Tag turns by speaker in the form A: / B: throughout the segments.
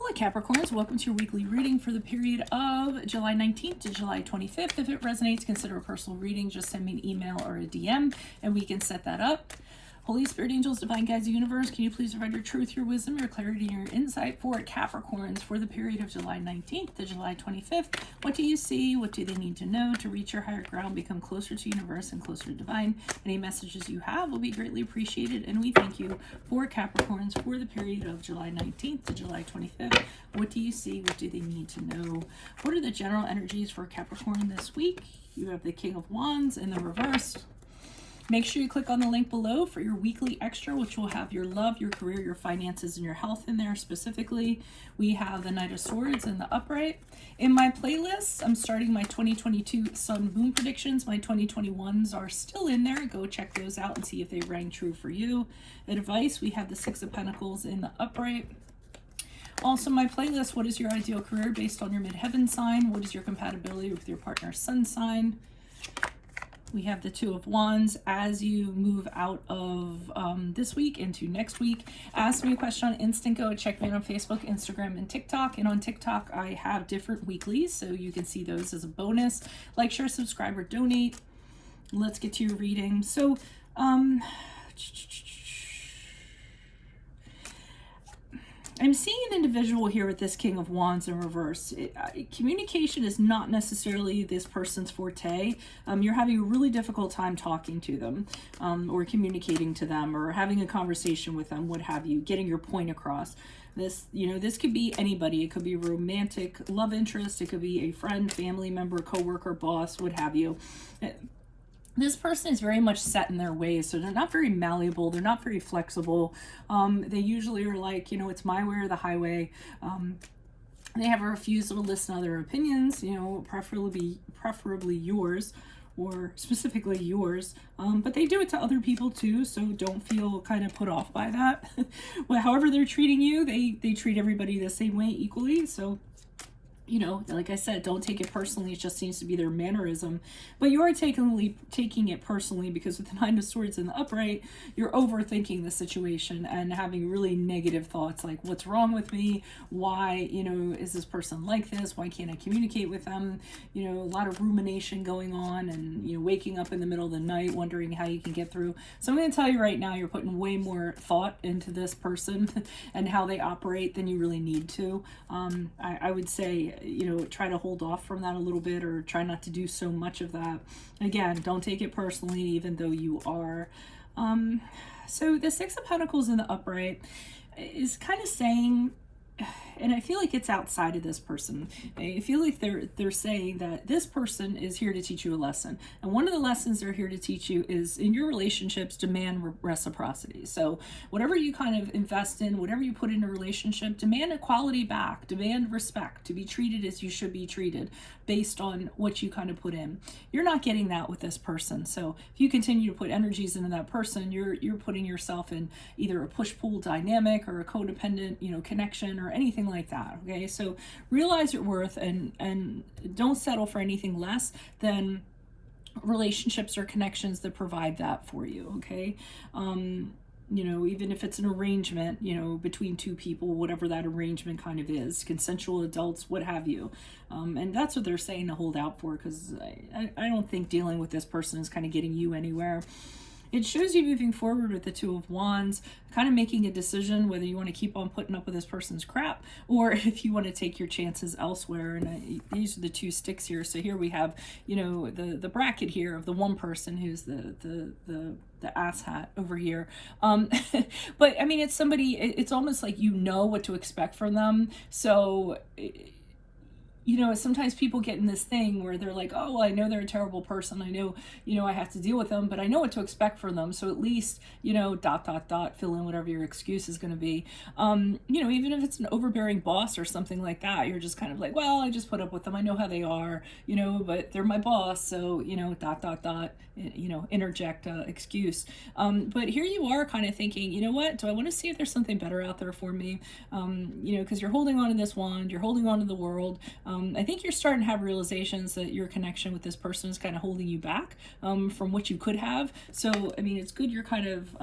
A: Hello Capricorns, welcome to your weekly reading for the period of July 19th to July 25th. If it resonates, consider a personal reading. Just send me an email or a DM and we can set that up. Holy Spirit, angels, divine guides, the universe, can you please provide your truth, your wisdom, your clarity, and your insight for Capricorns for the period of July 19th to July 25th? What do you see? What do they need to know to reach your higher ground, become closer to universe and closer to divine? Any messages you have will be greatly appreciated, and we thank you for Capricorns for the period of July 19th to July 25th. What do you see? What do they need to know? What are the general energies for Capricorn this week? You have the King of Wands in the reverse. Make sure you click on the link below for your weekly extra, which will have your love, your career, your finances, and your health in there specifically. We have the Knight of Swords in the upright. In my playlist, I'm starting my 2022 Sun Moon predictions. My 2021s are still in there. Go check those out and see if they rang true for you. Advice, we have the Six of Pentacles in the upright. Also, my playlist, what is your ideal career based on your midheaven sign? What is your compatibility with your partner's sun sign? We have the Two of Wands as you move out of this week into next week. Ask me a question on Instant Go. Check me out on Facebook, Instagram, and TikTok. And on TikTok, I have different weeklies, so you can see those as a bonus. Like, share, subscribe, or donate. Let's get to your reading. So, I'm seeing an individual here with this King of Wands in reverse. Communication is not necessarily this person's forte. You're having a really difficult time talking to them or communicating to them or having a conversation with them, what have you, getting your point across. This could be anybody. It could be a romantic love interest. It could be a friend, family member, coworker, boss, what have you. This person is very much set in their ways, so they're not very malleable. They're not very flexible. They usually are like, it's my way or the highway. They have a refusal to listen to other opinions, preferably yours or specifically yours. But they do it to other people too, so don't feel kind of put off by that. Well, however they're treating you, they treat everybody the same way equally, so like I said, don't take it personally. It just seems to be their mannerism. But you are taking it personally because with the Nine of Swords in the upright, you're overthinking the situation and having really negative thoughts like, what's wrong with me? Why, is this person like this? Why can't I communicate with them? A lot of rumination going on and, waking up in the middle of the night wondering how you can get through. So I'm going to tell you right now, you're putting way more thought into this person and how they operate than you really need to. I would say, try to hold off from that a little bit or try not to do so much of that. Again, don't take it personally, even though you are. So the Six of Pentacles in the upright is kind of saying, and I feel like it's outside of this person. I feel like they're saying that this person is here to teach you a lesson. And one of the lessons they're here to teach you is in your relationships, demand reciprocity. So whatever you kind of invest in, whatever you put in a relationship, demand equality back, demand respect, to be treated as you should be treated based on what you kind of put in. You're not getting that with this person. So if you continue to put energies into that person, you're putting yourself in either a push-pull dynamic or a codependent, connection or anything like that. Okay, so realize your worth and don't settle for anything less than relationships or connections that provide that for you. Okay, even if it's an arrangement, between two people, whatever that arrangement kind of is, consensual adults, what have you. And that's what they're saying to hold out for, because I don't think dealing with this person is kind of getting you anywhere. It shows you moving forward with the Two of Wands, kind of making a decision whether you want to keep on putting up with this person's crap or if you want to take your chances elsewhere. And these are the two sticks here. So here we have, the bracket here of the one person who's the ass hat over here. But I mean, it's somebody, it's almost like what to expect from them. So sometimes people get in this thing where they're like, oh, well, I know they're a terrible person. I know, I have to deal with them, but I know what to expect from them. So at least, fill in whatever your excuse is going to be. Even if it's an overbearing boss or something like that, you're just kind of like, well, I just put up with them. I know how they are, but they're my boss. So, interject excuse. But here you are kind of thinking, what, do I want to see if there's something better out there for me? Because you're holding on to this wand, you're holding on to the world. I think you're starting to have realizations that your connection with this person is kind of holding you back from what you could have. So, I mean, it's good you're kind of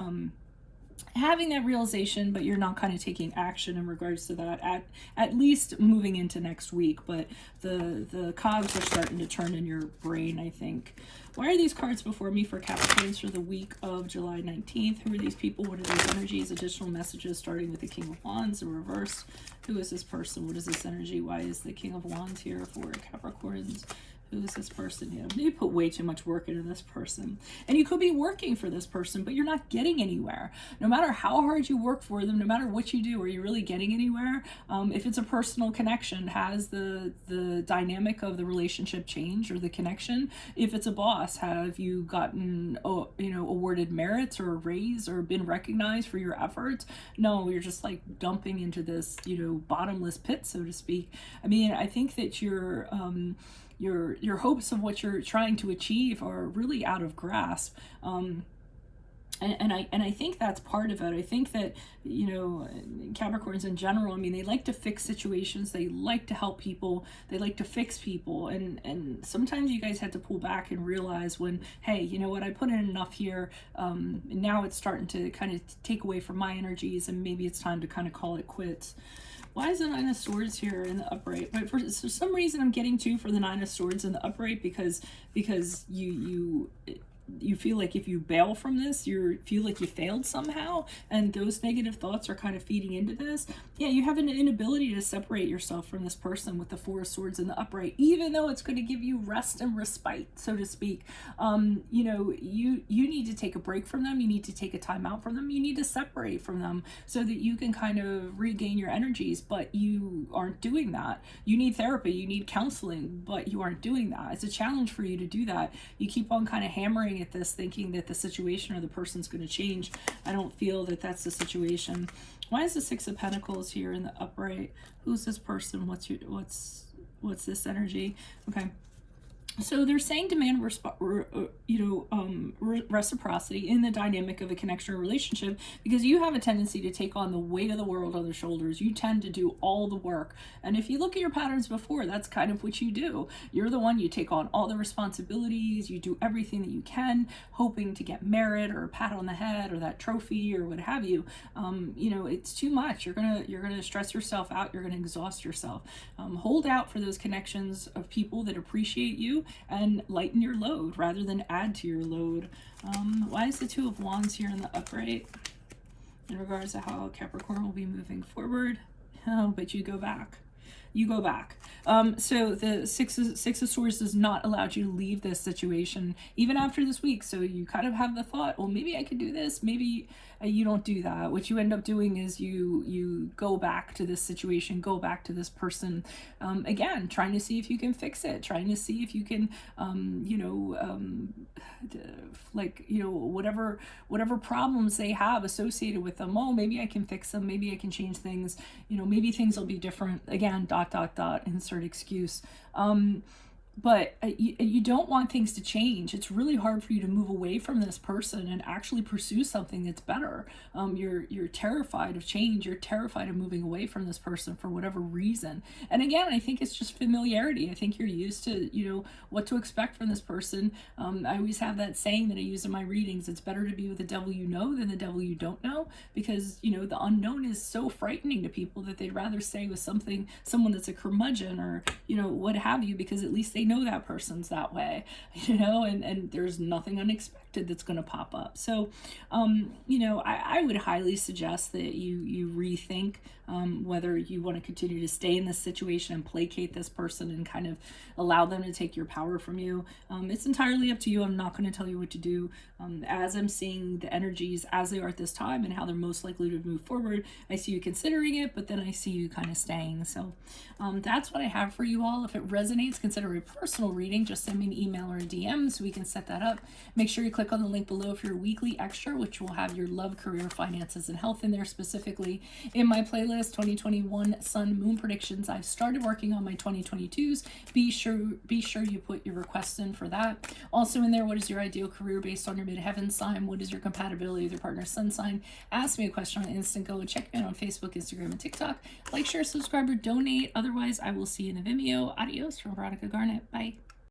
A: having that realization, but you're not kind of taking action in regards to that at least moving into next week. But the cogs are starting to turn in your brain, I think. Why are these cards before me for Capricorns for the week of July 19th? Who are these people? What are these energies? Additional messages starting with the King of Wands in reverse. Who is this person? What is this energy? Why is the King of Wands here for Capricorns? Who is this person? You put way too much work into this person. And you could be working for this person, but you're not getting anywhere. No matter how hard you work for them, no matter what you do, are you really getting anywhere? If it's a personal connection, has the dynamic of the relationship changed or the connection? If it's a boss, have you gotten awarded merits or a raise or been recognized for your efforts? No, you're just like dumping into this bottomless pit, so to speak. I mean, I think that your hopes of what you're trying to achieve are really out of grasp. And I think that's part of it. I think that, Capricorns in general, I mean, they like to fix situations. They like to help people. They like to fix people. And sometimes you guys had to pull back and realize when, hey, you know what, I put in enough here. And now it's starting to kind of take away from my energies, and maybe it's time to kind of call it quits. Why is the Nine of Swords here in the upright? But for some reason, I'm getting two for the Nine of Swords in the upright because you feel like if you bail from this, you feel like you failed somehow, and those negative thoughts are kind of feeding into this. Yeah, you have an inability to separate yourself from this person with the Four of Swords in the upright, even though it's going to give you rest and respite, so to speak. You need to take a break from them. You need to take a time out from them. You need to separate from them so that you can kind of regain your energies, but you aren't doing that. You need therapy, you need counseling, but you aren't doing that. It's a challenge for you to do that. You keep on kind of hammering at this, thinking that the situation or the person's going to change. I don't feel that that's the situation. Why is the Six of Pentacles here in the upright? Who's this person? What's this energy? Okay. So they're saying demand reciprocity in the dynamic of a connection or relationship, because you have a tendency to take on the weight of the world on their shoulders. You tend to do all the work. And if you look at your patterns before, that's kind of what you do. You're the one, you take on all the responsibilities, you do everything that you can, hoping to get merit or a pat on the head or that trophy or what have you. It's too much. You're gonna stress yourself out. You're gonna exhaust yourself. Hold out for those connections of people that appreciate you and lighten your load rather than add to your load. Why is the Two of Wands here in the upright in regards to how Capricorn will be moving forward? Oh, but you go back. So the Six of Swords does not allow you to leave this situation even after this week. So you kind of have the thought, well, maybe I could do this. Maybe you don't do that. What you end up doing is you go back to this situation, go back to this person, again, trying to see if you can fix it, trying to see if you can, whatever problems they have associated with them. Oh, maybe I can fix them. Maybe I can change things. Maybe things will be different. Again, ... insert excuse. But you don't want things to change. It's really hard for you to move away from this person and actually pursue something that's better. You're terrified of change. You're terrified of moving away from this person for whatever reason. And again, I think it's just familiarity. I think you're used to, what to expect from this person. I always have that saying that I use in my readings. It's better to be with the devil you know than the devil you don't know, because, the unknown is so frightening to people that they'd rather stay with someone that's a curmudgeon or, what have you, because at least they know that person's that way, and there's nothing unexpected that's going to pop up. So, I would highly suggest that you rethink whether you want to continue to stay in this situation and placate this person and kind of allow them to take your power from you. It's entirely up to you. I'm not going to tell you what to do. As I'm seeing the energies as they are at this time and how they're most likely to move forward, I see you considering it, but then I see you kind of staying. So that's what I have for you all. If it resonates, consider a personal reading. Just send me an email or a DM so we can set that up. Make sure you click on the link below for your weekly extra, which will have your love, career, finances, and health in there specifically. In my playlist, 2021 Sun Moon predictions, I've started working on my 2022s. Be sure you put your requests in for that. Also in there, what is your ideal career based on your midheaven sign? What is your compatibility with your partner's sun sign? Ask me a question on Instant Go, and check me out on Facebook, Instagram, and TikTok. Like, share, subscribe, or donate. Otherwise, I will see you in a Vimeo. Adios from Veronica Garnett. Bye.